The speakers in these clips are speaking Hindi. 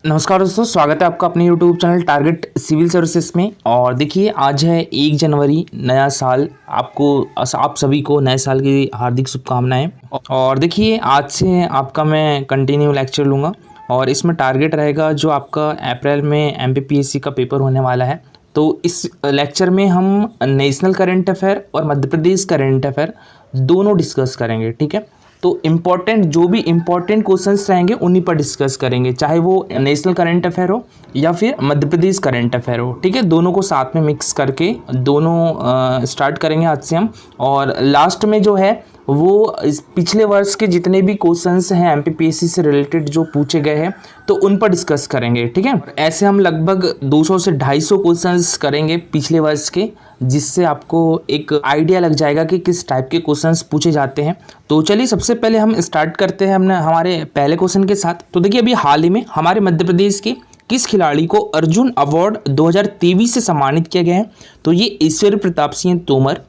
नमस्कार दोस्तों, स्वागत है आपका अपने YouTube channel Target Civil Services में। और देखिए आज है 1 जनवरी, नया साल। आप सभी को नए साल की हार्दिक शुभकामनाएं। और देखिए आज से आपका मैं कंटिन्यू लेक्चर लूँगा और इसमें टारगेट रहेगा जो आपका अप्रैल में MPPSC का पेपर होने वाला है। तो इस लेक्चर में हम नेशनल करंट अफेयर और मध्य प्रदेश करंट अफेयर दोनों डिस्कस करेंगे, ठीक है। तो जो भी इम्पोर्टेंट क्वेश्चंस रहेंगे उन्हीं पर डिस्कस करेंगे, चाहे वो नेशनल करंट अफेयर हो या फिर मध्य प्रदेश करंट अफेयर हो, ठीक है। दोनों को साथ में मिक्स करके दोनों स्टार्ट करेंगे आज से हम। और लास्ट में जो है वो इस पिछले वर्ष के जितने भी क्वेश्चंस हैं MPPSC से रिलेटेड जो पूछे गए हैं तो उन पर डिस्कस करेंगे, ठीक है। ऐसे हम लगभग 200 से 250 क्वेश्चंस करेंगे पिछले वर्ष के, जिससे आपको एक आइडिया लग जाएगा कि किस टाइप के क्वेश्चंस पूछे जाते हैं। तो चलिए सबसे पहले हम स्टार्ट करते हैं हमारे पहले क्वेश्चन के साथ। तो देखिए अभी हाल ही में हमारे मध्य प्रदेश के किस खिलाड़ी को अर्जुन अवार्ड 2023 से सम्मानित किया गया है? तो ये ईश्वर प्रताप सिंह तोमर,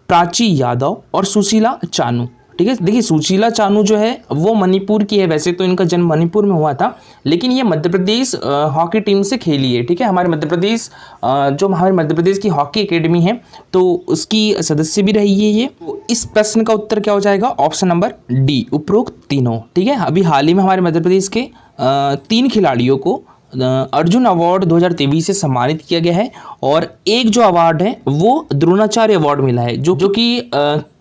प्राची यादव और सुशीला चानू, ठीक है। देखिए सुशीला चानू जो है वो मणिपुर की है, वैसे तो इनका जन्म मणिपुर में हुआ था, लेकिन ये मध्य प्रदेश हॉकी टीम से खेली है, ठीक है। हमारे मध्य प्रदेश की हॉकी एकेडमी है तो उसकी सदस्य भी रही है ये। तो इस प्रश्न का उत्तर क्या हो जाएगा? ऑप्शन नंबर डी, उपरोक्त तीनों, ठीक है। अभी हाल ही में हमारे मध्य प्रदेश के 3 खिलाड़ियों को अर्जुन अवार्ड 2023 से सम्मानित किया गया है और एक जो अवार्ड है वो द्रोणाचार्य अवार्ड मिला है जो कि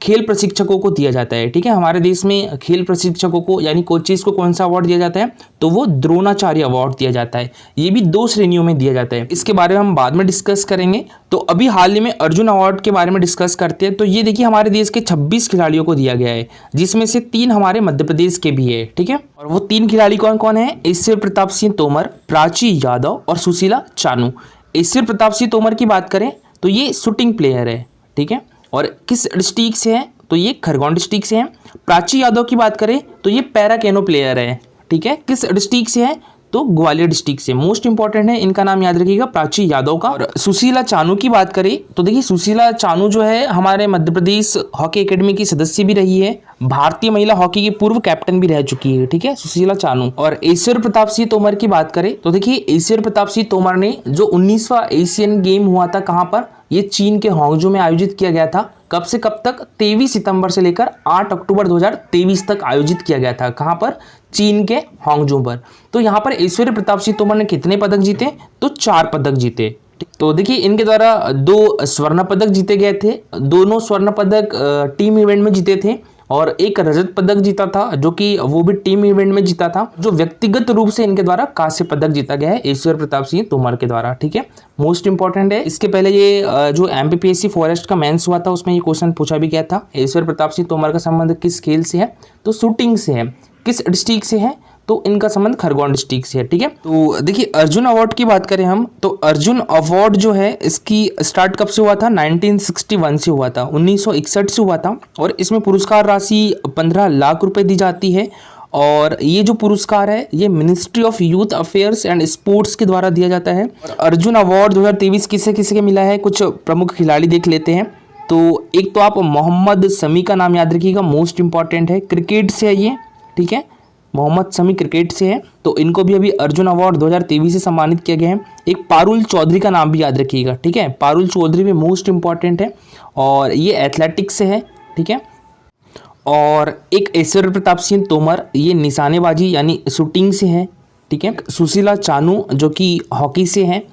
खेल प्रशिक्षकों को दिया जाता है, ठीक है। हमारे देश में खेल प्रशिक्षकों को यानी कोचेस को कौन सा अवार्ड दिया जाता है? तो वो द्रोणाचार्य अवार्ड दिया जाता है। ये भी 2 श्रेणियों में दिया जाता है, इसके बारे में हम बाद में डिस्कस करेंगे। तो अभी हाल ही में अर्जुन अवार्ड के बारे में डिस्कस करते हैं। तो ये देखिए हमारे देश के 26 खिलाड़ियों को दिया गया है, जिसमें से 3 हमारे मध्य प्रदेश के भी है, ठीक है। और वो 3 खिलाड़ी कौन कौन है? ईश्वर प्रताप सिंह तोमर, प्राची यादव और सुशीला चानू। ईश्वर प्रताप सिंह तोमर की बात करें तो ये शूटिंग प्लेयर है, ठीक है। और किस डिस्ट्रिक्ट से है? तो ये खरगोन डिस्ट्रिक्ट से है। प्राची यादव की बात करें तो ये पैरा कैनो प्लेयर है, ठीक है। किस डिस्ट्रिक्ट से है? तो ग्वालियर डिस्ट्रिक्ट से। मोस्ट इंपॉर्टेंट है, इनका नाम याद रखिएगा, प्राची यादव का। और सुशीला चानू की बात करें तो देखिए सुशीला चानू जो है हमारे मध्य प्रदेश हॉकी एकेडमी की सदस्य भी रही है, भारतीय महिला हॉकी की पूर्व कैप्टन भी रह चुकी है, ठीक है, सुशीला चानू। और ईश्वर प्रताप सिंह तोमर की बात करें तो देखिए ईश्वर प्रताप सिंह तोमर ने जो 19वां एशियन गेम हुआ था, कहाँ पर? ये चीन के हांगझू में आयोजित किया गया था। कब से कब तक? 23 सितंबर से लेकर 8 अक्टूबर 2023 तक आयोजित किया गया था। कहाँ पर? चीन के हांगझू पर। तो यहाँ पर ईश्वर प्रताप सिंह तोमर ने कितने पदक जीते? तो 4 पदक जीते। तो देखिए इनके द्वारा 2 स्वर्ण पदक जीते गए थे। दोनों स्वर्ण पदक टीम इवेंट में जीते थे और एक रजत पदक जीता था जो कि वो भी टीम इवेंट में जीता था। जो व्यक्तिगत रूप से इनके द्वारा कांस्य पदक जीता गया है ईश्वर प्रताप सिंह तोमर के द्वारा, ठीक है। मोस्ट इंपॉर्टेंट है। इसके पहले ये जो MPPSC फॉरेस्ट का मेंस हुआ था उसमें ये क्वेश्चन पूछा भी गया था। ईश्वर प्रताप सिंह तोमर का संबंध किस खेल से है? तो शूटिंग से है। किस डिस्ट्रिक्ट से है? तो इनका संबंध खरगोन डिस्ट्रिक्ट से है, ठीक है। तो देखिए अर्जुन अवार्ड की बात करें हम तो अर्जुन अवार्ड जो है इसकी स्टार्ट कब से हुआ था? 1961 से हुआ था, 1961 से हुआ था। और इसमें पुरस्कार राशि 15 लाख रुपए दी जाती है। और ये जो पुरस्कार है ये ministry of youth affairs and sports के द्वारा दिया जाता है। और अर्जुन अवार्ड 2023 किसे किसे मिला है? कुछ प्रमुख खिलाड़ी देख लेते हैं। तो एक तो आप मोहम्मद शमी का नाम याद रखिएगा, मोस्ट इंपॉर्टेंट है, क्रिकेट से है ये, ठीक है। मोहम्मद शमी क्रिकेट से है तो इनको भी अभी अर्जुन अवार्ड 2023 से सम्मानित किया गया है। एक पारुल चौधरी का नाम भी याद रखिएगा, ठीक है। पारुल चौधरी भी मोस्ट इंपॉर्टेंट है और ये एथलेटिक्स से है, ठीक है। और एक ईश्वर प्रताप सिंह तोमर, ये निशानेबाजी यानी शूटिंग से है, ठीक है। सुशीला चानू जो कि हॉकी से है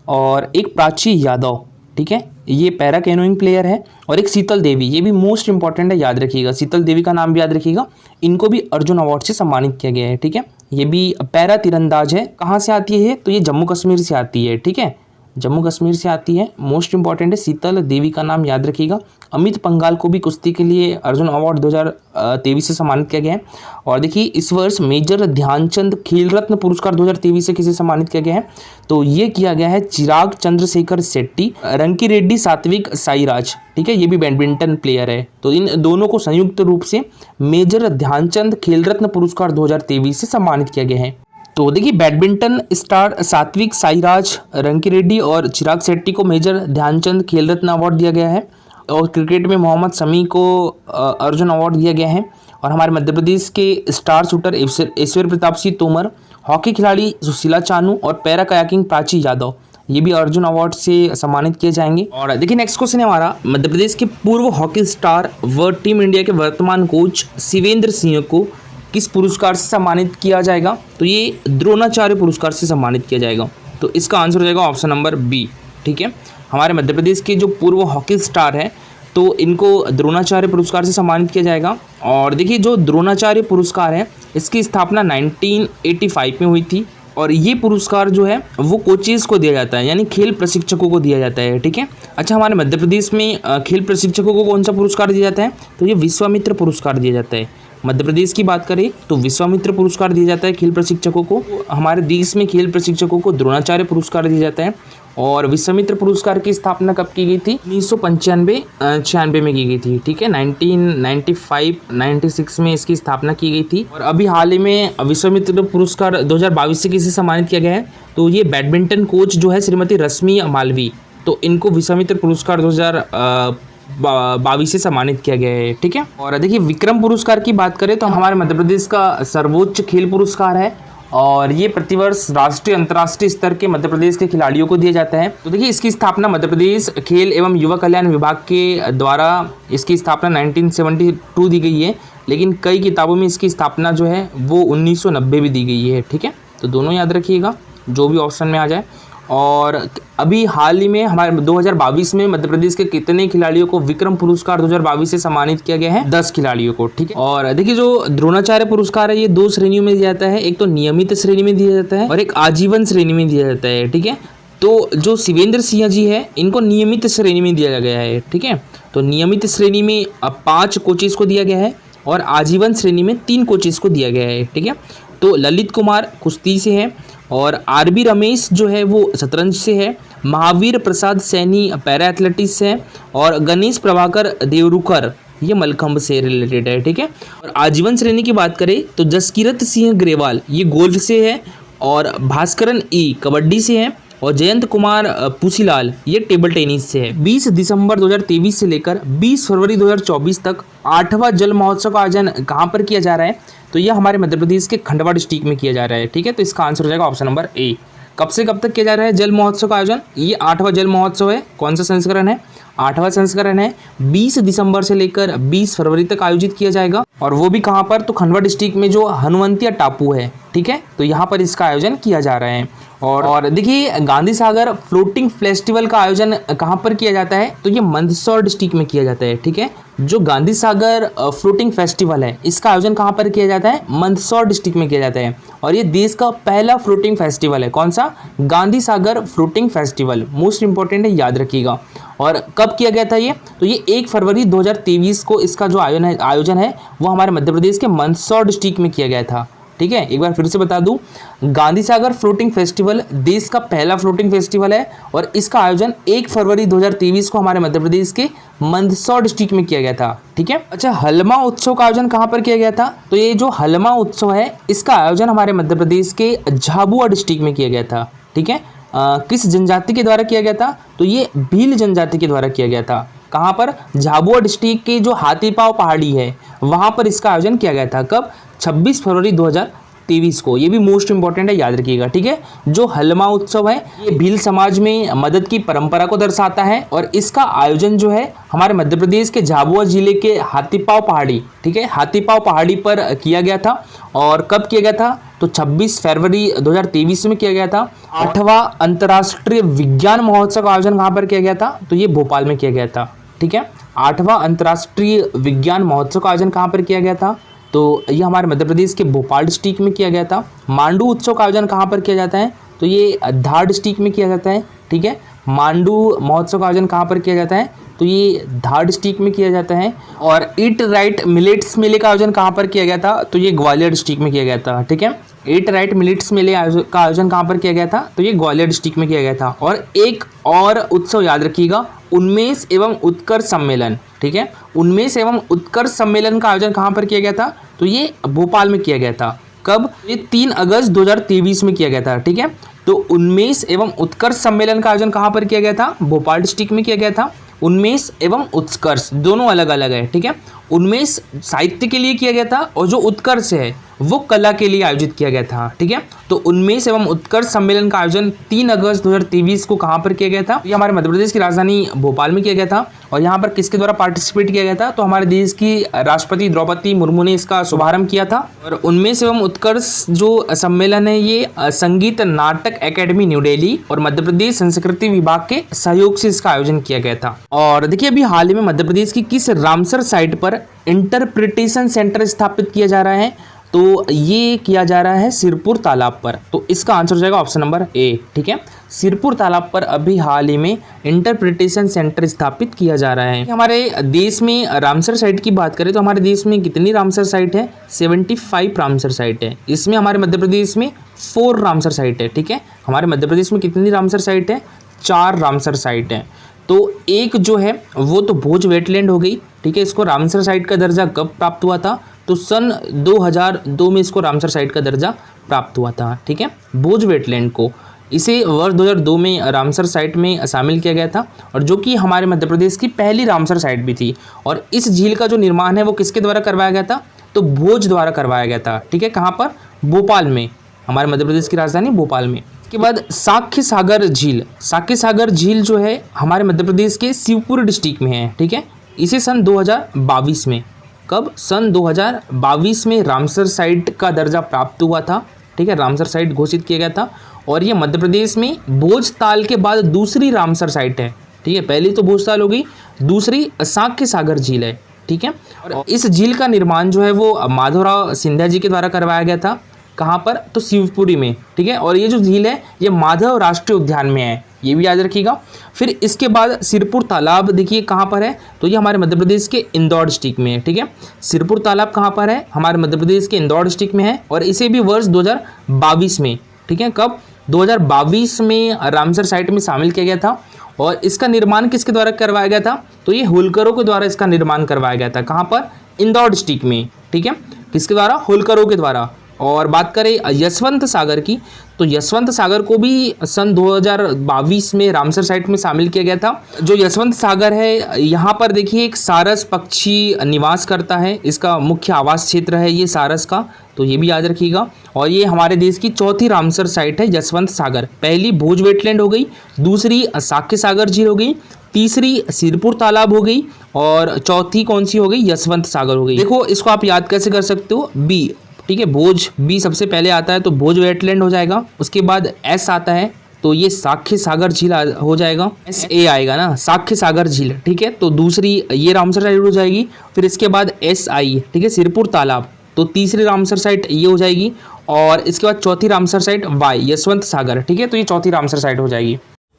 और एक प्राची यादव, ठीक है, ये पैरा कैनोइंग प्लेयर है। और एक शीतल देवी, ये भी मोस्ट इंपॉर्टेंट है, याद रखिएगा, शीतल देवी का नाम भी याद रखिएगा। इनको भी अर्जुन अवार्ड से सम्मानित किया गया है, ठीक है। ये भी पैरा तीरंदाज है। कहाँ से आती है ये? तो ये जम्मू कश्मीर से आती है, ठीक है, जम्मू कश्मीर से आती है। मोस्ट इंपॉर्टेंट है, शीतल देवी का नाम याद रखिएगा। अमित पंघाल को भी कुश्ती के लिए अर्जुन अवार्ड 2023 से सम्मानित किया गया है। और देखिए इस वर्ष मेजर ध्यानचंद खेल रत्न पुरस्कार 2023 से किसे सम्मानित किया गया है? तो ये किया गया है चिराग चंद्रशेखर शेट्टी, रंकी रेड्डी, सात्विक साईराज, ठीक है, ये भी बैडमिंटन प्लेयर है। तो इन दोनों को संयुक्त रूप से मेजर ध्यानचंद खेल रत्न पुरस्कार 2023 से सम्मानित किया गया है। तो देखिए बैडमिंटन स्टार सात्विक साईराज, रंकी रेड्डी और चिराग शेट्टी को मेजर ध्यानचंद खेल रत्न अवार्ड दिया गया है। और क्रिकेट में मोहम्मद शमी को अर्जुन अवार्ड दिया गया है। और हमारे मध्य प्रदेश के स्टार शूटर ईश्वर प्रताप सिंह तोमर हॉकी खिलाड़ी सुशीला चानू और पैरा कयाकिंग प्राची यादव, ये भी अर्जुन अवार्ड से सम्मानित किए जाएंगे। और देखिए नेक्स्ट क्वेश्चन है हमारा, मध्य प्रदेश के पूर्व हॉकी स्टार व टीम इंडिया के वर्तमान कोच शिवेंद्र सिंह को किस पुरस्कार से सम्मानित किया जाएगा? तो ये द्रोणाचार्य पुरस्कार से सम्मानित किया जाएगा। तो इसका आंसर हो जाएगा ऑप्शन नंबर बी। ठीक है, हमारे मध्य प्रदेश के जो पूर्व हॉकी स्टार हैं तो इनको द्रोणाचार्य पुरस्कार से सम्मानित किया जाएगा। और देखिए जो द्रोणाचार्य पुरस्कार है इसकी स्थापना 1985 में हुई थी और ये पुरस्कार जो है वो कोचेस को दिया जाता है, यानी खेल प्रशिक्षकों को दिया जाता है। ठीक है, अच्छा हमारे मध्य प्रदेश में खेल प्रशिक्षकों को कौन सा पुरस्कार दिया जाता है? तो ये विश्वामित्र पुरस्कार दिया जाता है। मध्य प्रदेश की बात करें तो विश्वामित्र पुरस्कार दिया जाता है खेल प्रशिक्षकों को। हमारे देश में खेल प्रशिक्षकों को द्रोणाचार्य पुरस्कार दिया जाता है। और विश्वामित्र पुरस्कार की स्थापना कब की गई थी? 1995-96 में की गई थी। ठीक है, 1995-96 में इसकी स्थापना की गई थी। और अभी हाल ही में विश्वामित्र पुरस्कार 2022 से किसे सम्मानित किया गया है? तो ये बैडमिंटन कोच जो है श्रीमती रश्मि मालवी, तो इनको विश्वामित्र पुरस्कार 2022 से सम्मानित किया गया है। ठीक है, और देखिए विक्रम पुरस्कार की बात करें तो हमारे मध्य प्रदेश का सर्वोच्च खेल पुरस्कार है और ये प्रतिवर्ष राष्ट्रीय अंतर्राष्ट्रीय स्तर के मध्य प्रदेश के खिलाड़ियों को दिया जाता है। तो देखिए इसकी स्थापना मध्य प्रदेश खेल एवं युवा कल्याण विभाग के द्वारा इसकी स्थापना 1972 दी गई है, लेकिन कई किताबों में इसकी स्थापना जो है वो 1990 भी दी गई है। ठीक है, तो दोनों याद रखिएगा जो भी ऑप्शन में आ जाए। और अभी हाल ही में हमारे 2022 में मध्य प्रदेश के कितने खिलाड़ियों को विक्रम पुरस्कार 2022 से सम्मानित किया गया है? 10 खिलाड़ियों को। ठीक है, और देखिए जो द्रोणाचार्य पुरस्कार है ये 2 श्रेणियों में दिया जाता है, एक तो नियमित श्रेणी में दिया जाता है और एक आजीवन श्रेणी में दिया जाता है। ठीक है, तो जो शिवेंद्र सिंह जी है इनको नियमित श्रेणी में दिया गया है। ठीक है, तो नियमित श्रेणी में 5 कोचेस को दिया गया है और आजीवन श्रेणी में 3 कोचेस को दिया गया है। ठीक है, तो ललित कुमार कुश्ती से है और आरबी रमेश जो है वो शतरंज से है, महावीर प्रसाद सैनी पैरा एथलेटिक्स से है और गणेश प्रभाकर देवरुकर ये मलखंब से रिलेटेड है। ठीक है, और आजीवन श्रेणी की बात करें तो जसकीरत सिंह ग्रेवाल ये गोल्फ से है और भास्करन ई कबड्डी से है और जयंत कुमार पूसीलाल ये टेबल टेनिस से है। 20 दिसंबर 2023 से लेकर 20 फरवरी 2024 तक 8वां जल महोत्सव का आयोजन कहाँ पर किया जा रहा है? तो यह हमारे मध्य प्रदेश के खंडवा डिस्ट्रिक्ट में किया जा रहा है। ठीक है, तो इसका आंसर हो जाएगा ऑप्शन नंबर ए। कब से कब तक किया जा रहा है जल महोत्सव का आयोजन? ये 8वां जल महोत्सव है। कौन सा संस्करण है? 8वां संस्करण है। 20 दिसंबर से लेकर 20 फरवरी तक आयोजित किया जाएगा और वो भी कहाँ पर? तो खंडवा डिस्ट्रिक्ट में जो हनुवंतिया टापू है। ठीक है, तो यहाँ पर इसका आयोजन किया जा रहा है। और देखिए गांधी सागर फ्लोटिंग फेस्टिवल का आयोजन कहाँ पर किया जाता है? तो ये मंदसौर डिस्ट्रिक्ट में किया जाता है। ठीक है, जो गांधी सागर फ्लोटिंग फेस्टिवल है इसका आयोजन कहाँ पर किया जाता है? मंदसौर डिस्ट्रिक्ट में किया जाता है और ये देश का पहला फ्लोटिंग फेस्टिवल है। कौन सा? Gandhi Sagar floating festival, most important है, याद रखिएगा। और कब किया गया था ये? तो ये 1 फरवरी 2023 को इसका जो आयोजन है वो हमारे मध्य प्रदेश के मंदसौर डिस्ट्रिक्ट में किया गया था। ठीक है, एक बार फिर से बता दूं, गांधी सागर फ्लोटिंग फेस्टिवल देश का पहला फ्लोटिंग फेस्टिवल है और इसका आयोजन 1 फरवरी 2023 को हमारे मध्य प्रदेश के मंदसौर डिस्ट्रिक्ट में किया गया था। ठीक है, अच्छा हलमा उत्सव का आयोजन कहाँ पर किया गया था? तो ये जो हलमा उत्सव है इसका आयोजन हमारे मध्य प्रदेश के झाबुआ डिस्ट्रिक्ट में किया गया था। ठीक है, किस जनजाति के द्वारा किया गया था? तो ये भील जनजाति के द्वारा किया गया था। कहाँ पर? झाबुआ डिस्ट्रिक्ट के जो हाथीपाव पहाड़ी है वहाँ पर इसका आयोजन किया गया था। कब? 26 फरवरी 2023 को। ये भी मोस्ट इंपॉर्टेंट है, याद रखिएगा। ठीक है, जो हलमा उत्सव है ये भील समाज में मदद की परंपरा को दर्शाता है और इसका आयोजन जो है हमारे मध्य प्रदेश के झाबुआ जिले के हाथीपाव पहाड़ी, ठीक है, हाथीपाव पहाड़ी पर किया गया था। और कब किया गया था? तो 26 फरवरी 2023 में किया गया था। 8वां अंतर्राष्ट्रीय विज्ञान महोत्सव का आयोजन कहाँ पर किया गया था? तो ये भोपाल में किया गया था। ठीक है, 8वां अंतर्राष्ट्रीय विज्ञान महोत्सव का आयोजन कहाँ पर किया गया था? तो ये हमारे मध्य प्रदेश के भोपाल डिस्ट्रिक्ट में किया गया था। मांडू उत्सव का आयोजन कहाँ पर किया जाता है? तो ये धार डिस्ट्रिक्ट में किया जाता है। ठीक है, मांडू महोत्सव का आयोजन कहाँ पर किया जाता है? तो ये धार डिस्ट्रिक्ट में किया जाता है। और ईट राइट मिलेट्स मेले का आयोजन कहाँ पर किया गया था? तो ये ग्वालियर डिस्ट्रिक्ट में किया गया था। ठीक है, ईट राइट मिलेट्स मेले का आयोजन कहाँ पर किया गया था? तो ये ग्वालियर डिस्ट्रिक्ट में किया गया था। और एक और उत्सव याद रखिएगा, उन्मेष एवं उत्कर्ष सम्मेलन। ठीक है, उन्मेष एवं उत्कर्ष सम्मेलन का आयोजन कहाँ पर किया गया था? तो ये भोपाल में किया गया था। कब? ये 3 अगस्त 2023 में किया गया था। ठीक है, तो उन्मेष एवं उत्कर्ष सम्मेलन का आयोजन कहाँ पर किया गया था? भोपाल डिस्ट्रिक्ट में किया गया था। उन्मेष एवं उत्कर्ष दोनों अलग अलग है। ठीक है, उन्मेष साहित्य के लिए किया गया था और जो उत्कर्ष है वो कला के लिए आयोजित किया गया था। ठीक है, तो उन्मेष एवं उत्कर्ष सम्मेलन का आयोजन 3 अगस्त 2023 को कहाँ पर किया गया था? ये हमारे मध्य प्रदेश की राजधानी भोपाल में किया गया था। और यहाँ पर किसके द्वारा पार्टिसिपेट किया गया था? तो हमारे देश की राष्ट्रपति द्रौपदी मुर्मू ने इसका शुभारंभ किया था। और उन्मेष एवं उत्कर्ष जो सम्मेलन है ये संगीत नाटक एकेडमी न्यू दिल्ली और मध्य प्रदेश संस्कृति विभाग के सहयोग से इसका आयोजन किया गया था। और देखिए अभी हाल ही में मध्य प्रदेश की किस रामसर साइट पर इंटरप्रिटेशन सेंटर स्थापित किया जा रहा है? तो ये किया जा रहा है सिरपुर तालाब पर। तो इसका आंसर हो जाएगा ऑप्शन नंबर ए। ठीक है, सिरपुर तालाब पर अभी हाल ही में इंटरप्रिटेशन सेंटर स्थापित किया जा रहा है। हमारे देश में रामसर साइट की बात करें तो हमारे देश में कितनी रामसर साइट है? 75 रामसर साइट है। इसमें हमारे मध्य प्रदेश में 4 रामसर साइट है। ठीक है, हमारे मध्य प्रदेश में कितनी रामसर साइट है? 4 रामसर साइट है। तो एक जो है वो तो भोज वेटलैंड हो गई। ठीक है, इसको रामसर साइट का दर्जा कब प्राप्त हुआ था? तो सन 2002 में इसको रामसर साइट का दर्जा प्राप्त हुआ था। ठीक है, भोज वेटलैंड को इसे वर्ष 2002 में रामसर साइट में शामिल किया गया था और जो कि हमारे मध्य प्रदेश की पहली रामसर साइट भी थी। और इस झील का जो निर्माण है वो किसके द्वारा करवाया गया था? तो भोज द्वारा करवाया गया था। ठीक है, कहाँ पर? भोपाल में, हमारे मध्य प्रदेश की राजधानी भोपाल में। के बाद साक्य सागर झील। साक्य सागर झील जो है हमारे मध्य प्रदेश के शिवपुरी डिस्ट्रिक्ट में है। ठीक है, इसे सन 2022 में, कब? सन 2022 में रामसर साइट का दर्जा प्राप्त हुआ था। ठीक है, रामसर साइट घोषित किया गया था और ये मध्य प्रदेश में भोजताल के बाद दूसरी रामसर साइट है। ठीक है, पहली तो भोजताल हो गई, दूसरी साक्य सागर झील है। ठीक है, और इस झील का निर्माण जो है वो माधवराव सिंधिया जी के द्वारा करवाया गया था। कहाँ पर? तो शिवपुरी में। ठीक है, और ये जो झील है ये माधव राष्ट्रीय उद्यान में है, ये भी याद रखिएगा। फिर इसके बाद सिरपुर तालाब देखिए कहाँ पर है? तो ये हमारे मध्य प्रदेश के इंदौर डिस्ट्रिक्ट में है। ठीक है, सिरपुर तालाब कहाँ पर है? हमारे मध्य प्रदेश के इंदौर डिस्ट्रिक्ट में है और इसे भी वर्ष 2022 में, ठीक है, कब? 2022 में रामसर साइट में शामिल किया गया था। और इसका निर्माण किसके द्वारा करवाया गया था? तो ये होलकरों के द्वारा इसका निर्माण करवाया गया था। कहाँ पर? इंदौर डिस्ट्रिक्ट में। ठीक है, किसके द्वारा? होलकरों के द्वारा। और बात करें यशवंत सागर की, तो यशवंत सागर को भी सन 2022 में रामसर साइट में शामिल किया गया था। जो यशवंत सागर है यहाँ पर देखिए एक सारस पक्षी निवास करता है, इसका मुख्य आवास क्षेत्र है ये सारस का, तो ये भी याद रखिएगा। और ये हमारे देश की चौथी रामसर साइट है यशवंत सागर। पहली भोज वेटलैंड हो गई, दूसरी साक्य सागर झील हो गई, तीसरी सिरपुर तालाब हो गई और चौथी कौन सी हो गई? यशवंत सागर हो गई। देखो इसको आप याद कैसे कर सकते हो? बी। ठीक है, भोज बी सबसे पहले आता है तो भोज वेटलैंड हो जाएगा। उसके बाद एस आता है तो ये साक्य सागर झील हो जाएगा, SA आएगा ना, साक्य सागर झील। ठीक है, तो दूसरी ये रामसर साइट हो जाएगी। फिर इसके बाद SI, ठीक है, सिरपुर तालाब, तो तीसरी रामसर साइट ये हो जाएगी। और इसके बाद चौथी रामसर साइट Y, यशवंत सागर। ठीक है, तो ये चौथी रामसर साइट हो जाएगी।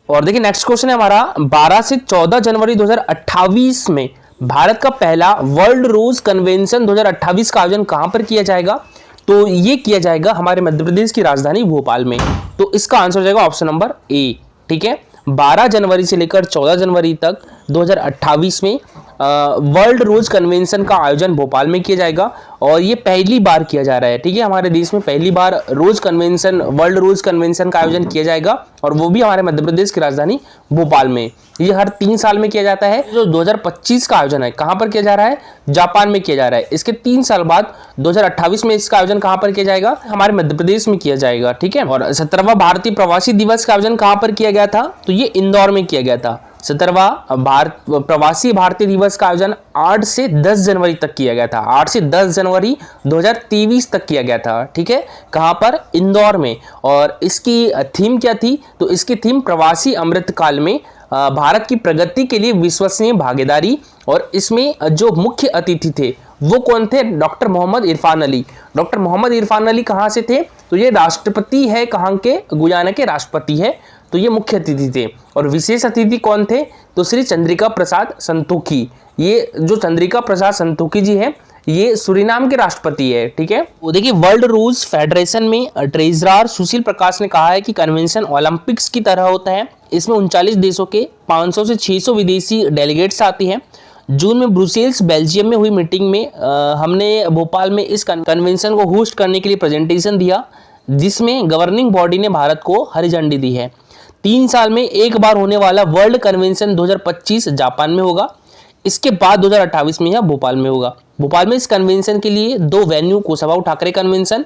और देखिए नेक्स्ट क्वेश्चन है हमारा, 12 से 14 जनवरी 2028 में भारत का पहला वर्ल्ड रोज कन्वेंशन 2028 का आयोजन कहां पर किया जाएगा? तो ये किया जाएगा हमारे मध्य प्रदेश की राजधानी भोपाल में। तो इसका आंसर हो जाएगा ऑप्शन नंबर ए। ठीक है, 12 जनवरी से लेकर 14 जनवरी तक 2028 में वर्ल्ड रोज कन्वेंशन का आयोजन भोपाल में किया जाएगा और ये पहली बार किया जा रहा है। ठीक है, हमारे देश में पहली बार रोज कन्वेंशन, वर्ल्ड रोज कन्वेंशन का आयोजन किया जाएगा और वो भी हमारे मध्य प्रदेश की राजधानी भोपाल में। ये हर 3 साल में किया जाता है। जो 2025 का आयोजन है कहाँ पर किया जा रहा है? जापान में किया जा रहा है। इसके 3 साल बाद 2028 में इसका आयोजन कहाँ पर किया जाएगा? हमारे मध्य प्रदेश में किया जाएगा। ठीक है, और 17वां भारतीय प्रवासी दिवस का आयोजन कहाँ पर किया गया था? तो ये इंदौर में किया गया था। 17वां प्रवासी भारतीय दिवस का आयोजन 8 से 10 जनवरी तक किया गया था। 8 से 10 जनवरी 2023 तक किया गया था। ठीक है, कहाँ पर? इंदौर में। और इसकी थीम क्या थी? तो इसकी थीम प्रवासी अमृतकाल में भारत की प्रगति के लिए विश्वसनीय भागीदारी। और इसमें जो मुख्य अतिथि थे वो कौन थे? डॉक्टर मोहम्मद इरफान अली। डॉक्टर मोहम्मद इरफान अली कहाँ से थे? तो ये राष्ट्रपति है, कहाँ के? गुयाना के राष्ट्रपति है, तो ये मुख्य अतिथि थे। और विशेष अतिथि कौन थे? तो श्री चंद्रिका प्रसाद संतोखी। ये जो चंद्रिका प्रसाद संतोखी जी है ये सूरीनाम के राष्ट्रपति है। ठीक है, वो देखिए वर्ल्ड रोज फेडरेशन में ट्रेजरर सुशील प्रकाश ने कहा है कि कन्वेंशन ओलंपिक्स की तरह होता है। इसमें 39 देशों के 500 से 600 विदेशी डेलीगेट्स आती हैं। जून में ब्रुसेल्स बेल्जियम में हुई मीटिंग में हमने भोपाल में इस कन्वेंशन को होस्ट करने के लिए प्रेजेंटेशन दिया, जिसमें गवर्निंग बॉडी ने भारत को हरी झंडी दी है। 3 साल में एक बार होने वाला वर्ल्ड कन्वेंशन 2025 जापान में होगा। इसके बाद 2028 में यह भोपाल में होगा। भोपाल में इस कन्वेंशन के लिए 2 वेन्यू कुशाभाऊ ठाकरे कन्वेंशन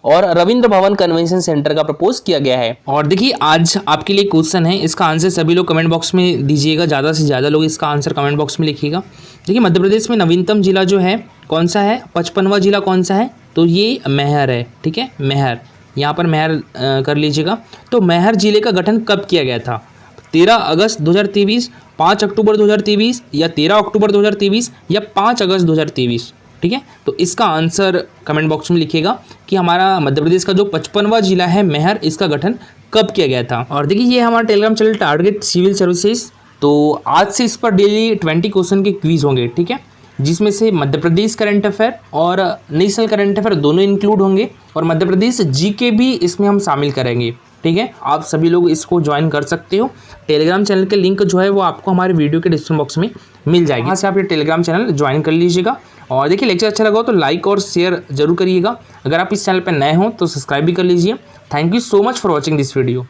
और रविंद्र भवन कन्वेंशन सेंटर का प्रपोज किया गया है। और देखिए आज आपके लिए क्वेश्चन है, इसका आंसर सभी लोग कमेंट बॉक्स में दीजिएगा, ज़्यादा से ज़्यादा लोग इसका आंसर कमेंट बॉक्स में लिखिएगा। देखिए मध्य प्रदेश में नवीनतम जिला जो है कौन सा है, 55वां जिला कौन सा है, तो ये मैहर है। ठीक है, मैहर, यहाँ पर मैहर कर लीजिएगा। तो मैहर जिले का गठन कब किया गया था, 13 अगस्त 2023, 5 अक्टूबर 2023 या 13 अक्टूबर 2023 या 5 अगस्त 2023। ठीक है, तो इसका आंसर कमेंट बॉक्स में लिखिएगा कि हमारा मध्य प्रदेश का जो 55वां जिला है मैहर, इसका गठन कब किया गया था। और देखिए ये हमारा Telegram channel Target Civil Services, तो आज से इस पर डेली 20 क्वेश्चन के क्विज होंगे। ठीक है, जिसमें से मध्य प्रदेश करंट अफेयर और नेशनल करंट अफेयर दोनों इंक्लूड होंगे और मध्य प्रदेश जीके भी इसमें हम शामिल करेंगे। ठीक है, आप सभी लोग इसको ज्वाइन कर सकते हो। टेलीग्राम चैनल के लिंक जो है वो आपको हमारे वीडियो के डिस्क्रिप्शन बॉक्स में मिल जाएगी, वहाँ से आप ये टेलीग्राम चैनल ज्वाइन कर लीजिएगा। और देखिए लेक्चर अच्छा लगा हो तो लाइक और शेयर जरूर करिएगा। अगर आप इस चैनल पर नए हो तो सब्सक्राइब भी कर लीजिए। Thank you so much for watching this video.